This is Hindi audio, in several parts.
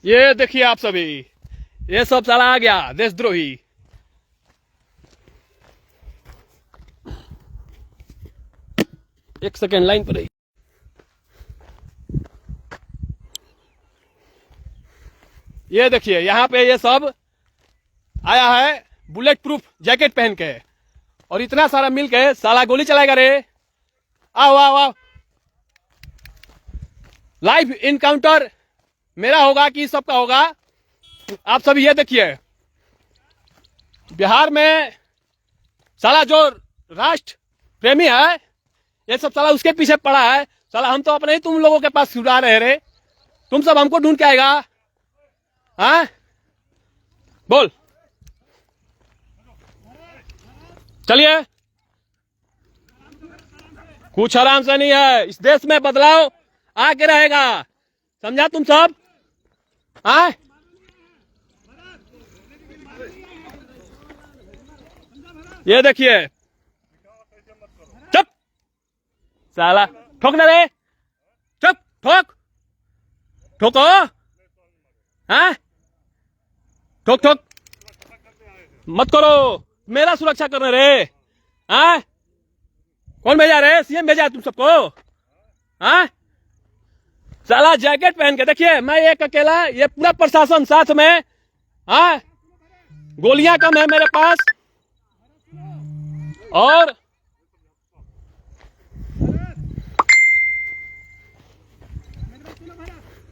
ये देखिए आप सभी, ये सब साला आ गया देशद्रोही। एक सेकेंड लाइन पर रही। ये देखिए यहाँ पे ये सब आया है बुलेट प्रूफ जैकेट पहन के, और इतना सारा मिल के साला गोली चलाएगा रे। आओ आओ आओ, लाइव इनकाउंटर मेरा होगा कि सबका होगा। आप सभी ये देखिए, बिहार में साला जो राष्ट्र प्रेमी है ये सब साला उसके पीछे पड़ा है। साला हम तो अपने ही तुम लोगों के पास छुड़ा रहे रे, तुम सब हमको ढूंढ के आएगा। हाँ बोल, चलिए। कुछ आराम से नहीं है, इस देश में बदलाव आके रहेगा, समझा तुम सब। हाँ ये देखिए, चुप साला, ठोकना रे, चुप ठोक, ठोको। हाँ ठोक ठोक मत करो, मेरा सुरक्षा करने रे। हाँ कौन भेजा रे? सीएम भेजा तुम सबको? हाँ साला जैकेट पहन के देखिए, मैं एक अकेला, ये पूरा प्रशासन साथ में। हाँ गोलियां कम है मेरे पास, और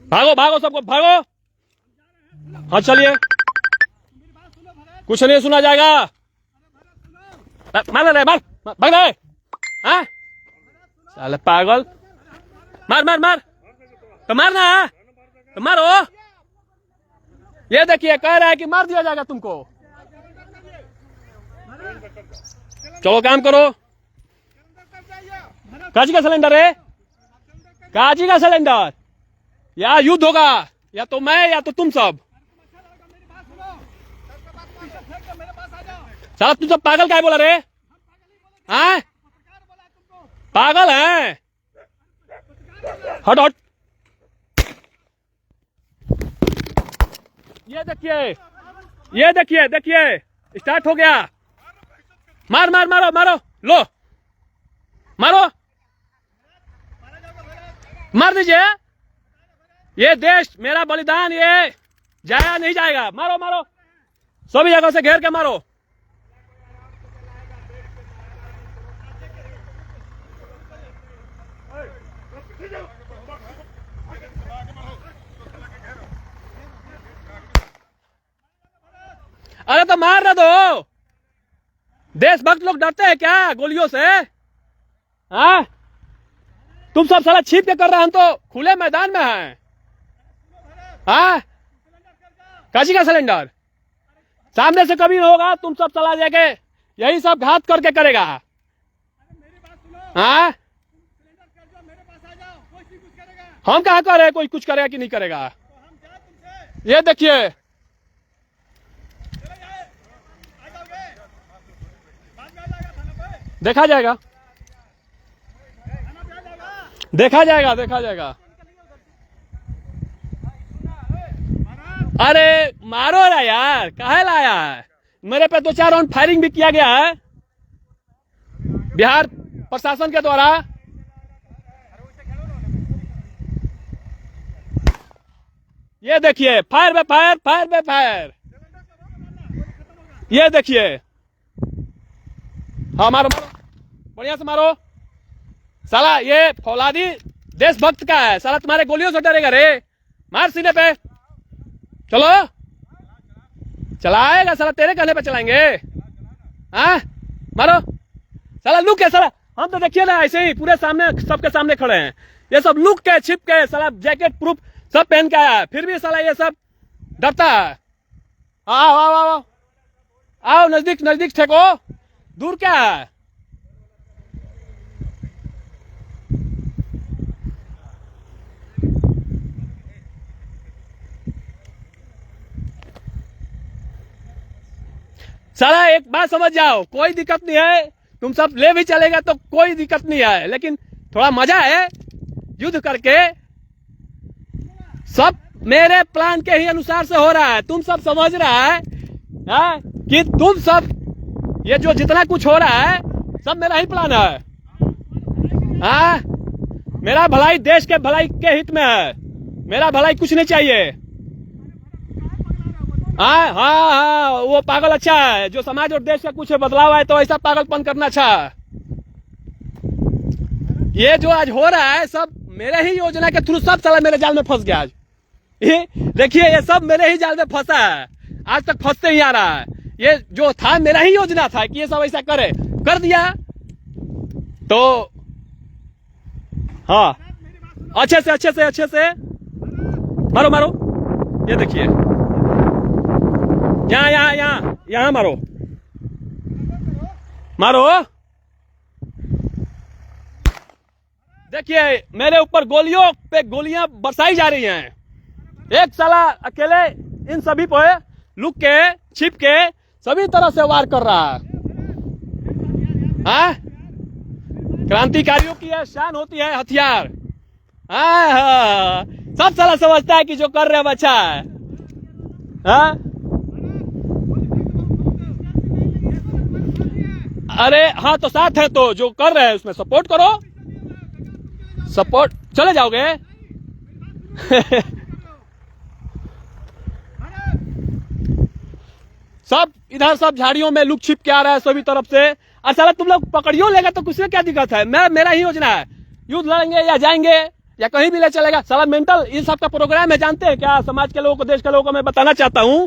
भागो भागो सबको भागो। हाँ चलिए, कुछ नहीं सुना जाएगा। मार रहे, मार भाग रहे। हाँ साले पागल, मार मार मार, तो मारना है तो मारो। ये देखिए कह रहा है कि मार दिया जाएगा तुमको। चलो काम करो। काजी का सिलेंडर है, काजी का सिलेंडर। या युद्ध होगा, या तो मैं या तो तुम सब। साला तुम सब पागल क्या बोला रे? हाँ पागल है, हट हट। ये देखिए, ये देखिए, देखिए स्टार्ट हो गया। मार मार मारो मारो, लो मारो, मार दीजिए। ये देश मेरा बलिदान ये जाया नहीं जाएगा। मारो मारो, सभी जगह से घेर के मारो। अरे तो मार ना दो, देशभक्त लोग डरते हैं क्या गोलियों से? हाँ तुम सब साला छिप के कर रहे हैं, हम तो खुले मैदान में हैं। हाँ काशी का सिलेंडर सामने से कभी नहीं होगा, तुम सब चला जाके यही सब घात करके करेगा। हाँ हम कहा कर रहे कोई कुछ करेगा कि नहीं करेगा? ये देखिए, देखा जाएगा, देखा जाएगा, देखा जाएगा। अरे मारो ना यार, काहे लाया है? मेरे पे 2-4 राउंड फायरिंग भी किया गया है बिहार प्रशासन के द्वारा। ये देखिए, फायर पे फायर, फायर पे फायर। ये देखिए, हाँ मारो मारो, बढ़िया से मारो। साला ये फौलादी देशभक्त का है, साला तुम्हारे गोलियों से डरेगा रे। मार सीने पे, चलो चलाएगा साला, तेरे कहने पे चलाएंगे। हाँ मारो साला, लुक है साला। हम तो देखिए ना ऐसे ही पूरे सामने, सबके सामने खड़े हैं। ये सब लुक के छिप के साला जैकेट प्रूफ सब पहन के आया है, फिर भी साला ये सब डरता है। आओ आओ आओ आओ, नजदीक नजदीक ठेको, दूर क्या है? साला एक बात समझ जाओ, कोई दिक्कत नहीं है, तुम सब ले भी चलेगा तो कोई दिक्कत नहीं है, लेकिन थोड़ा मजा है युद्ध करके। सब मेरे प्लान के ही अनुसार से हो रहा है। तुम सब समझ रहा है कि तुम सब ये जो जितना कुछ हो रहा है सब मेरा ही प्लान है। मेरा भलाई देश के भलाई के हित में है, मेरा भलाई कुछ नहीं चाहिए। हाँ, वो पागल अच्छा है, जो समाज और देश का कुछ बदलाव आए तो ऐसा पागलपन करना अच्छा है। ये जो आज हो रहा है सब मेरे ही योजना के थ्रू, सब साला मेरे जाल में फंस गया। आज ये देखिए, ये सब मेरे ही जाल में फंसा है, आज तक फंसते ही आ रहा है। ये जो था मेरा ही योजना था कि ये सब ऐसा करे, कर दिया। तो हाँ, अच्छे से मारो मारो। ये देखिए, यहाँ मारो मारो। देखिए मेरे ऊपर गोलियों पे गोलियां बरसाई जा रही हैं। एक साला अकेले इन सभी पे लुक के छिप के सभी तरह से वार कर रहा है। क्रांतिकारियों की यह शान होती है, हथियार। सब साला समझता है कि जो कर रहे हैं अच्छा है। अरे हाँ, तो साथ है तो जो कर रहे हैं उसमें सपोर्ट करो। सपोर्ट चले जाओगे। सब इधर सब झाड़ियों में लुक छिप के आ रहा है सभी तरफ से। और साला तुम लोग पकड़ियो लेगा तो कुछ में क्या दिक्कत है? मेरा ही योजना है, युद्ध लड़ेंगे या जाएंगे या कहीं भी ले चलेगा। साला मेंटल इन सब का प्रोग्राम है, जानते हैं क्या? समाज के लोगों को, देश के लोगों को मैं बताना चाहता हूँ,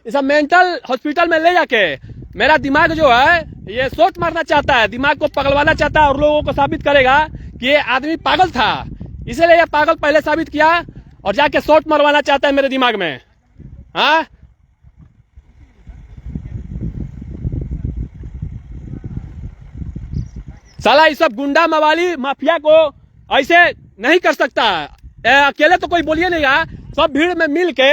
ये सब मेंटल हॉस्पिटल में ले जाके मेरा दिमाग जो है ये सोच मारना चाहता है, दिमाग को पगलवाना चाहता है और लोगों को साबित करेगा कि ये आदमी पागल था, इसीलिए ये पागल पहले साबित किया और जाके शॉट मरवाना चाहता है मेरे दिमाग में। साला ये सब गुंडा मवाली माफिया को ऐसे नहीं कर सकता। अकेले तो कोई बोलिए नहीं, सब भीड़ में मिल के।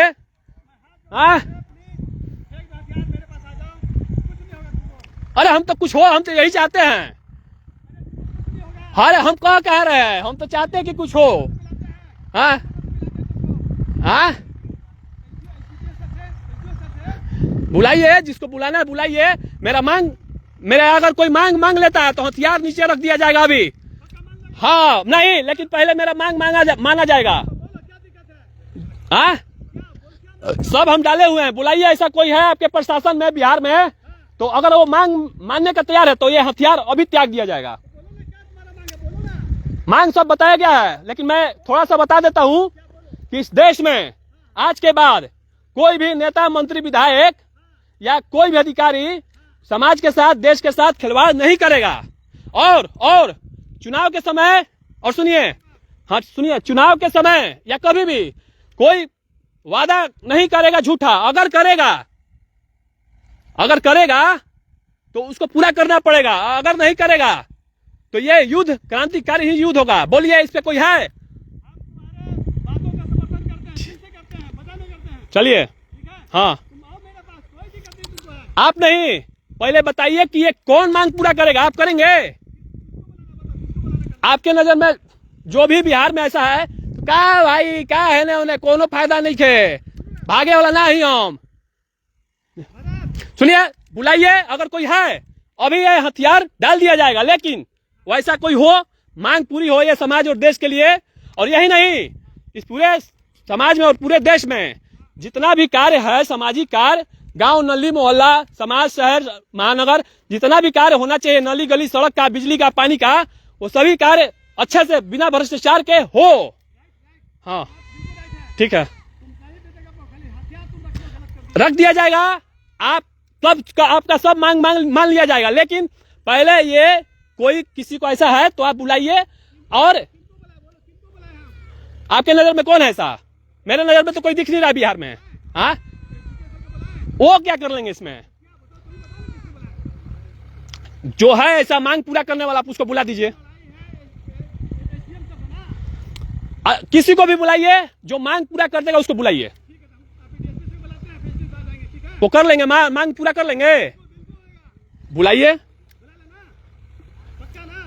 अरे हम तो कुछ हो, हम तो यही चाहते हैं। अरे हम कहाँ कह रहे हैं, हम तो चाहते हैं कि कुछ हो। बुलाइए जिसको बुलाना है, बुलाइए। मेरा अगर कोई मांग लेता है तो हथियार नीचे रख दिया जाएगा अभी। हाँ नहीं, लेकिन पहले मेरा माना जाएगा। सब हम डाले हुए हैं, बुलाइए। ऐसा कोई है आपके प्रशासन में, बिहार में, तो अगर वो मानने का तैयार है तो ये हथियार अभी त्याग दिया जाएगा। मांग सब बताया गया है, लेकिन मैं थोड़ा सा बता देता हूं कि इस देश में आज के बाद कोई भी नेता, मंत्री, विधायक या कोई भी अधिकारी समाज के साथ, देश के साथ खिलवाड़ नहीं करेगा। और चुनाव के समय, और सुनिए, चुनाव के समय या कभी भी कोई वादा नहीं करेगा झूठा। अगर करेगा तो उसको पूरा करना पड़ेगा, अगर नहीं करेगा तो ये युद्ध क्रांतिकारी ही युद्ध होगा। बोलिए, इस पे कोई है? चलिए, हाँ, आप नहीं, पहले बताइए कि ये कौन मांग पूरा करेगा? आप करेंगे? आपके नजर में जो भी बिहार में ऐसा है, का भाई का है ना, उन्हें कोनो फायदा नहीं है, भागे वाला ना ही हम। सुनिए, बुलाइए अगर कोई है, अभी ये हथियार डाल दिया जाएगा। लेकिन वैसा कोई हो, मांग पूरी हो ये समाज और देश के लिए। और यही नहीं, इस पूरे समाज में और पूरे देश में जितना भी कार्य है, सामाजिक कार्य, गांव, नली, मोहल्ला, समाज, शहर, महानगर, जितना भी कार्य होना चाहिए, नली, गली, सड़क का, बिजली का, पानी का, वो सभी कार्य अच्छे से बिना भ्रष्टाचार के हो। हाँ ठीक है, रख दिया जाएगा। आपका सब मांग मान लिया जाएगा। लेकिन पहले ये कोई किसी को ऐसा है तो आप बुलाइए। और आपके नजर में कौन है ऐसा? मेरे नजर में तो कोई दिख नहीं रहा बिहार में। वो क्या कर लेंगे इसमें? जो है ऐसा मांग पूरा करने वाला, आप उसको बुला दीजिए। किसी को भी बुलाइए, जो मांग पूरा कर देगा उसको बुलाइए। वो कर लेंगे, मांग पूरा कर लेंगे। बुलाइए,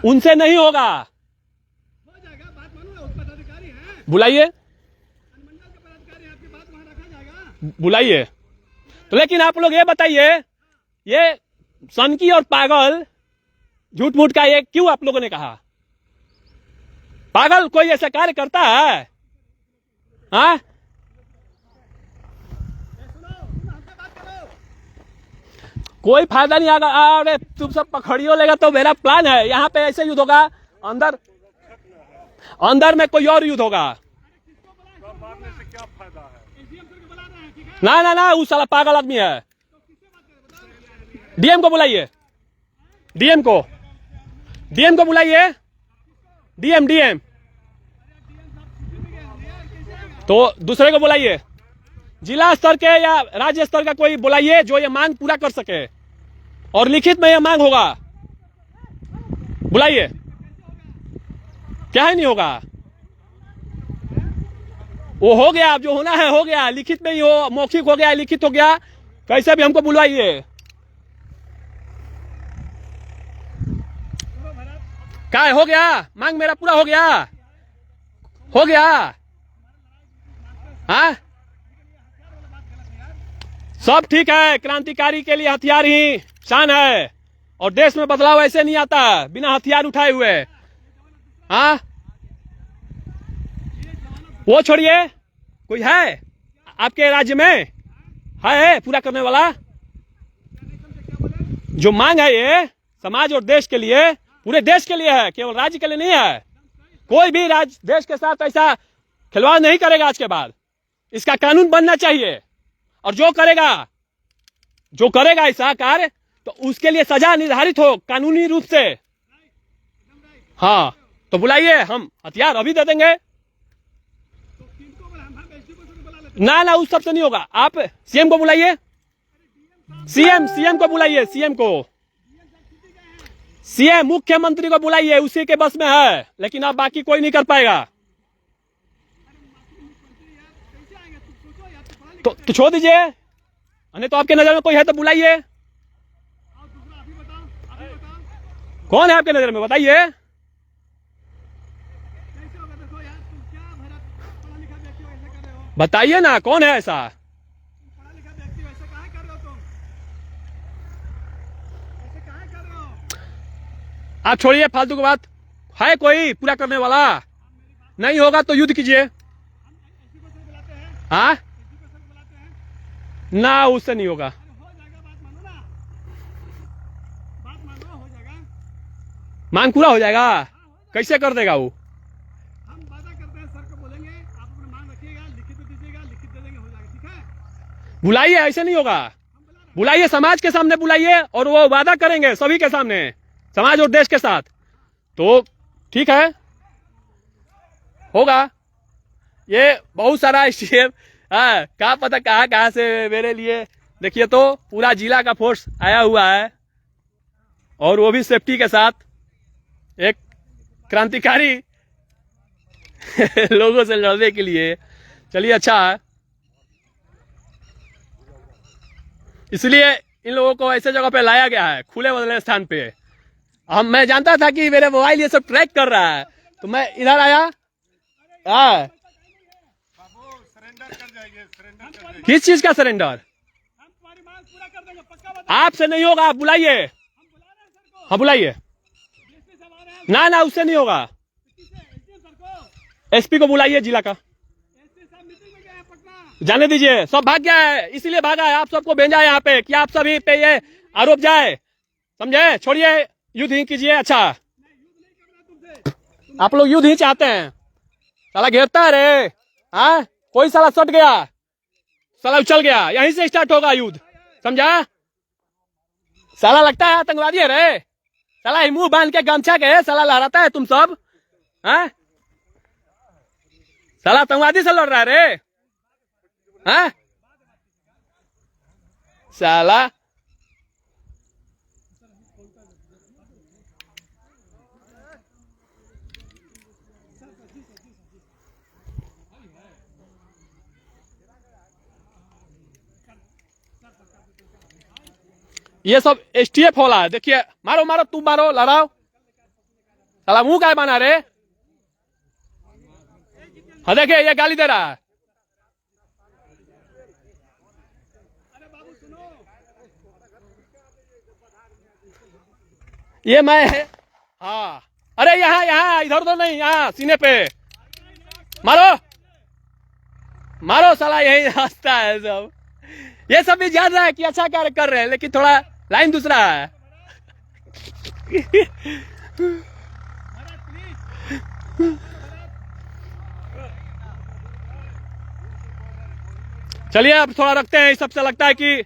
उनसे नहीं होगा, बुलाइए। बुलाइए। तो लेकिन आप लोग ये बताइए, ये सनकी और पागल झूठ मूठ का ये क्यों आप लोगों ने कहा? पागल कोई ऐसा कार्य करता है? हाँ, कोई फायदा नहीं आगा। अरे तुम सब पकड़ियो लेगा तो मेरा प्लान है, यहाँ पे ऐसे युद्ध होगा, अंदर अंदर में कोई और युद्ध होगा। मारने से क्या फायदा है? ना ना ना, उस साला पागल आदमी है। डीएम को बुलाइए, डीएम को बुलाइए, डीएम डीएम। तो दूसरे को बुलाइए, जिला स्तर के या राज्य स्तर का कोई बुलाइए जो ये मांग पूरा कर सके, और लिखित में ये मांग होगा। बुलाइए। क्या है नहीं होगा? वो हो गया, अब जो होना है हो गया, लिखित में ही हो, मौखिक हो गया, लिखित हो गया, कैसे भी हमको बुलवाइए। क्या है? हो गया, मांग मेरा पूरा हो गया, हो गया। हाँ, सब ठीक है, क्रांतिकारी के लिए हथियार ही शान है, और देश में बदलाव ऐसे नहीं आता बिना हथियार उठाए हुए। हाँ, वो छोड़िए, कोई है आपके राज्य में है पूरा करने वाला? जो मांग है ये समाज और देश के लिए, पूरे देश के लिए है, केवल राज्य के लिए नहीं है। कोई भी राज्य देश के साथ ऐसा खिलवाड़ नहीं करेगा आज के बाद। इसका कानून बनना चाहिए, और जो करेगा ऐसा कार्य तो उसके लिए सजा निर्धारित हो कानूनी रूप से। हाँ, तो बुलाइए, हम हथियार अभी दे देंगे। ना ना, उस सबसे नहीं होगा। आप सीएम को बुलाइए, सीएम को बुलाइए, सीएम मुख्यमंत्री को बुलाइए, उसी के बस में है, लेकिन अब बाकी कोई नहीं कर पाएगा। तो छोड़ दीजिए, नहीं तो आपके नजर में कोई है तो बुलाइए। कौन है आपके नजर में, बताइए। बताइए ना, कौन है ऐसा? आप छोड़िए फालतू की बात। है कोई पूरा करने वाला? नहीं होगा तो युद्ध कीजिए। हाँ ना, उससे नहीं होगा। मांग पूरा हो जाएगा? कैसे कर देगा वो? हम वादा करते हैं, सर को बोलेंगे, आप अपनी मांग रखिएगा, लिखित में दीजिएगा, लिखित दे देंगे, हो जाएगा। ठीक है, बुलाइए, ऐसे नहीं होगा। बुलाइए, समाज के सामने बुलाइए, और वो वादा करेंगे सभी के सामने, समाज और देश के साथ। तो ठीक है, होगा। ये बहुत सारा स्टेप, क्या पता कहाँ से मेरे लिए। देखिए तो पूरा जिला का फोर्स आया हुआ है, और वो भी सेफ्टी के साथ, एक क्रांतिकारी लोगों से लड़ने के लिए। चलिए, अच्छा है। इसलिए इन लोगों को ऐसे जगह पे लाया गया है, खुले बदले स्थान पे। मैं जानता था कि मेरे मोबाइल ये सब ट्रैक कर रहा है, तो मैं इधर आया। हाँ, किस चीज का सरेंडर? आपसे नहीं होगा, आप बुलाइए। हाँ, बुलाइए। ना ना, उससे नहीं होगा। एसपी को बुलाइए, जिला का। जाने दीजिए, सब भाग गया है, इसीलिए भागा है। आप सबको भेजा है यहाँ पे कि आप सभी पे ये आरोप जाए, समझे? छोड़िए, युद्ध ही कीजिए। अच्छा, आप लोग युद्ध ही चाहते हैं। साला घेरता है रे। हाँ, कोई साला सट गया, साला उछल गया, यहीं से स्टार्ट होगा युद्ध, समझा? साला लगता है आतंकवादी है रे। साला मुंह बांध के गमछा के साला लहराता है तुम सब। हाँ, साला आतंकवादी से लड़ रहा है रे। हाँ, साला ये सब एसटीएफ होला है। देखिए, मारो मारो, तुम मारो, लड़ाओ। साला मुंह काय बना रे? हाँ, देखिए ये गाली दे रहा है। ये मैं है। हाँ, अरे यहाँ यहाँ इधर उधर नहीं, यहाँ सीने पे मारो मारो, साला यही रास्ता है सब। ये सब भी जान रहा है कि अच्छा कार्य कर रहे हैं, लेकिन थोड़ा लाइन दूसरा है। चलिए अब थोड़ा रखते हैं, इस सबसे लगता है कि